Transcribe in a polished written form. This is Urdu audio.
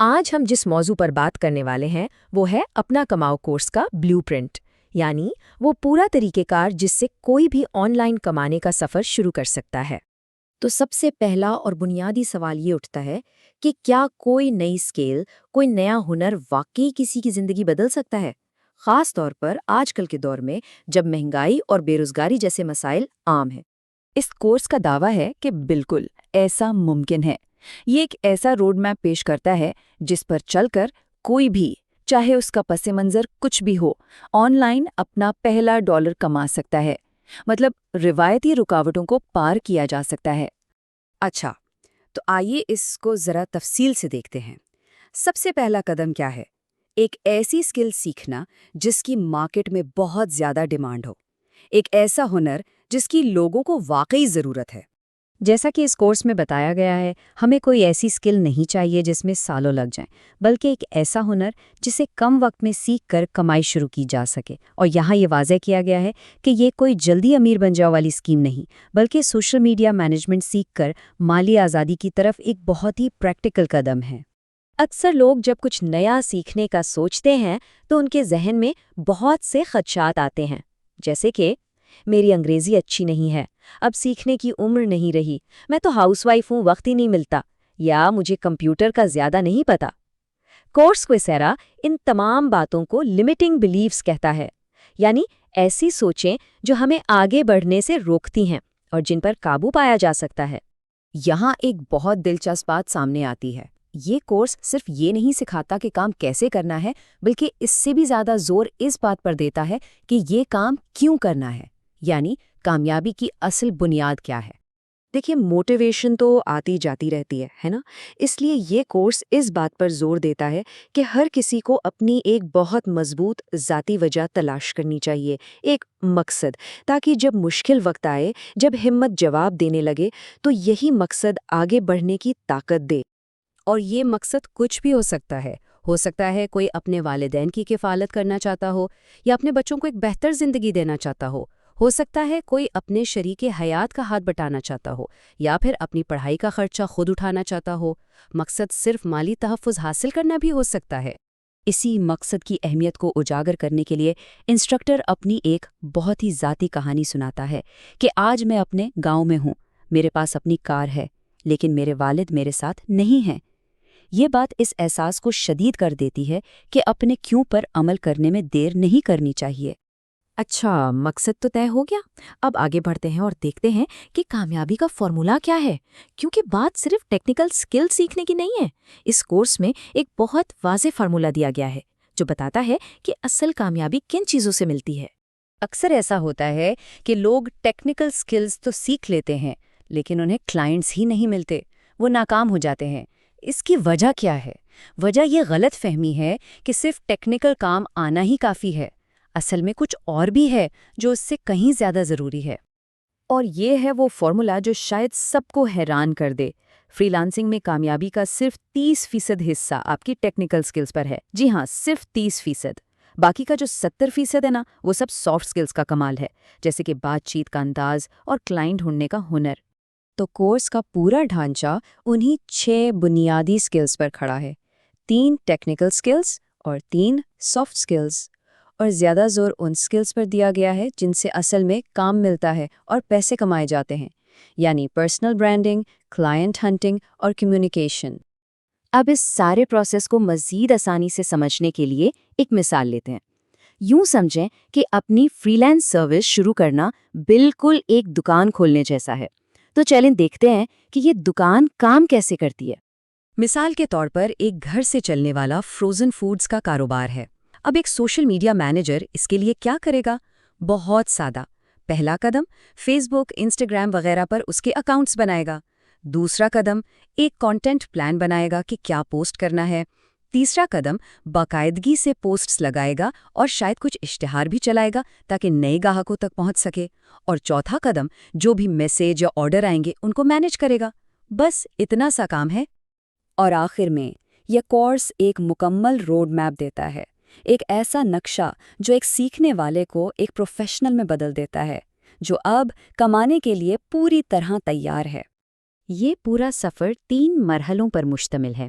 آج ہم جس موضوع پر بات کرنے والے ہیں وہ ہے اپنا کماؤ کورس کا بلیو پرنٹ، یعنی وہ پورا طریقہ کار جس سے کوئی بھی آن لائن کمانے کا سفر شروع کر سکتا ہے۔ تو سب سے پہلا اور بنیادی سوال یہ اٹھتا ہے کہ کیا کوئی نئی اسکل، کوئی نیا ہنر واقعی کسی کی زندگی بدل سکتا ہے؟ خاص طور پر آج کل کے دور میں جب مہنگائی اور بے روزگاری جیسے مسائل عام ہیں۔ اس کورس کا دعویٰ ہے کہ بالکل ایسا ممکن ہے۔ یہ ایک ایسا روڈ میپ پیش کرتا ہے جس پر چل کر کوئی بھی، چاہے اس کا پس منظر کچھ بھی ہو، آن لائن اپنا پہلا ڈالر کما سکتا ہے۔ مطلب روایتی رکاوٹوں کو پار کیا جا سکتا ہے۔ اچھا، تو آئیے اس کو ذرا تفصیل سے دیکھتے ہیں۔ سب سے پہلا قدم کیا ہے؟ ایک ایسی اسکل سیکھنا جس کی مارکیٹ میں بہت زیادہ ڈیمانڈ ہو، ایک ایسا ہنر جس کی لوگوں کو واقعی ضرورت ہے۔ جیسا کہ اس کورس میں بتایا گیا ہے، ہمیں کوئی ایسی اسکل نہیں چاہیے جس میں سالوں لگ جائیں، بلکہ ایک ایسا ہنر جسے کم وقت میں سیکھ کر کمائی شروع کی جا سکے۔ اور یہاں یہ واضح کیا گیا ہے کہ یہ کوئی جلدی امیر بن جاؤ والی اسکیم نہیں، بلکہ سوشل میڈیا مینجمنٹ سیکھ کر مالی آزادی کی طرف ایک بہت ہی پریکٹیکل قدم ہے۔ اکثر لوگ جب کچھ نیا سیکھنے کا سوچتے ہیں تو ان کے ذہن میں بہت سے خدشات آتے ہیں، جیسے کہ میری انگریزی اچھی نہیں ہے، اب سیکھنے کی عمر نہیں رہی، میں تو ہاؤس وائف ہوں، وقت ہی نہیں ملتا، یا مجھے کمپیوٹر کا زیادہ نہیں پتا۔ کورس کوئسیرا ان تمام باتوں کو لمیٹنگ بلیفز کہتا ہے، یعنی ایسی سوچیں جو ہمیں آگے بڑھنے سے روکتی ہیں اور جن پر قابو پایا جا سکتا ہے۔ یہاں ایک بہت دلچسپ بات سامنے آتی ہے۔ یہ کورس صرف یہ نہیں سکھاتا کہ کام کیسے کرنا ہے، بلکہ اس سے بھی زیادہ زور اس بات پر دیتا ہے کہ یہ کام کیوں کرنا ہے، یعنی کامیابی کی اصل بنیاد کیا ہے۔ دیکھیے، موٹیویشن تو آتی جاتی رہتی ہے نا؟ اس لیے یہ کورس اس بات پر زور دیتا ہے کہ ہر کسی کو اپنی ایک بہت مضبوط ذاتی وجہ تلاش کرنی چاہیے، ایک مقصد، تاکہ جب مشکل وقت آئے، جب ہمت جواب دینے لگے، تو یہی مقصد آگے بڑھنے کی طاقت دے۔ اور یہ مقصد کچھ بھی ہو سکتا ہے کوئی اپنے والدین کی کفالت کرنا چاہتا ہو، یا اپنے بچوں کو ایک بہتر زندگی دینا چاہتا ہو سکتا ہے کوئی اپنے شریک حیات کا ہاتھ بٹانا چاہتا ہو، یا پھر اپنی پڑھائی کا خرچہ خود اٹھانا چاہتا ہو۔ مقصد صرف مالی تحفظ حاصل کرنا بھی ہو سکتا ہے۔ اسی مقصد کی اہمیت کو اجاگر کرنے کے لیے انسٹرکٹر اپنی ایک بہت ہی ذاتی کہانی سناتا ہے کہ آج میں اپنے گاؤں میں ہوں، میرے پاس اپنی کار ہے، لیکن میرے والد میرے ساتھ نہیں ہیں۔ یہ بات اس احساس کو شدید کر دیتی ہے کہ اپنے کیوں پر عمل کرنے میں دیر نہیں کرنی چاہیے۔ اچھا، مقصد تو طے ہو گیا، اب آگے بڑھتے ہیں اور دیکھتے ہیں کہ کامیابی کا فارمولا کیا ہے، کیونکہ بات صرف ٹیکنیکل سکل سیکھنے کی نہیں ہے۔ اس کورس میں ایک بہت واضح فارمولا دیا گیا ہے جو بتاتا ہے کہ اصل کامیابی کن چیزوں سے ملتی ہے۔ اکثر ایسا ہوتا ہے کہ لوگ ٹیکنیکل سکلز تو سیکھ لیتے ہیں، لیکن انہیں کلائنٹس ہی نہیں ملتے، وہ ناکام ہو جاتے ہیں۔ اس کی وجہ کیا ہے؟ وجہ یہ غلط فہمی ہے کہ صرف ٹیکنیکل کام آنا ہی کافی ہے۔ اصل میں کچھ اور بھی ہے جو اس سے کہیں زیادہ ضروری ہے۔ اور یہ ہے وہ فارمولا جو شاید سب کو حیران کر دے۔ فری لانسنگ میں کامیابی کا صرف 30% حصہ آپ کی ٹیکنیکل سکلز پر ہے۔ جی ہاں، صرف 30%۔ باقی کا جو 70% ہے نا، وہ سب سافٹ سکلز کا کمال ہے، جیسے کہ بات چیت کا انداز اور کلائنٹ ڈھونڈنے کا ہنر۔ تو کورس کا پورا ڈھانچہ انہی 6 بنیادی سکلز پر کھڑا ہے، 3 ٹیکنیکل سکلز اور 3 سافٹ سکلز، اور زیادہ زور ان سکلز پر دیا گیا ہے جن سے اصل میں کام ملتا ہے اور پیسے کمائے جاتے ہیں، یعنی پرسنل برانڈنگ، کلائنٹ ہنٹنگ اور کمیونیکیشن۔ اب اس سارے پروسیس کو مزید آسانی سے سمجھنے کے لیے ایک مثال لیتے ہیں۔ یوں سمجھیں کہ اپنی فری لانس سروس شروع کرنا بالکل ایک دکان کھولنے جیسا ہے۔ تو چلیں دیکھتے ہیں کہ یہ دکان کام کیسے کرتی ہے۔ مثال کے طور پر ایک گھر سے چلنے والا فروزن فوڈز کا کاروبار ہے۔ اب ایک سوشل میڈیا مینیجر اس کے لیے کیا کرے گا؟ بہت سادہ۔ پہلا قدم، فیس بک، انسٹاگرام وغیرہ پر اس کے اکاؤنٹس بنائے گا۔ دوسرا قدم، ایک کانٹینٹ پلان بنائے گا کہ کیا پوسٹ کرنا ہے۔ تیسرا قدم، باقاعدگی سے پوسٹس لگائے گا اور شاید کچھ اشتہار بھی چلائے گا تاکہ نئے گاہکوں تک پہنچ سکے۔ اور چوتھا قدم، جو بھی میسیج یا آرڈر آئیں گے ان کو مینیج کرے گا۔ بس اتنا سا کام ہے۔ اور آخر میں یہ کورس ایک مکمل روڈ میپ دیتا ہے، ایک ایسا نقشہ جو ایک سیکھنے والے کو ایک پروفیشنل میں بدل دیتا ہے، جو اب کمانے کے لیے پوری طرح تیار ہے۔ یہ پورا سفر 3 مرحلوں پر مشتمل ہے۔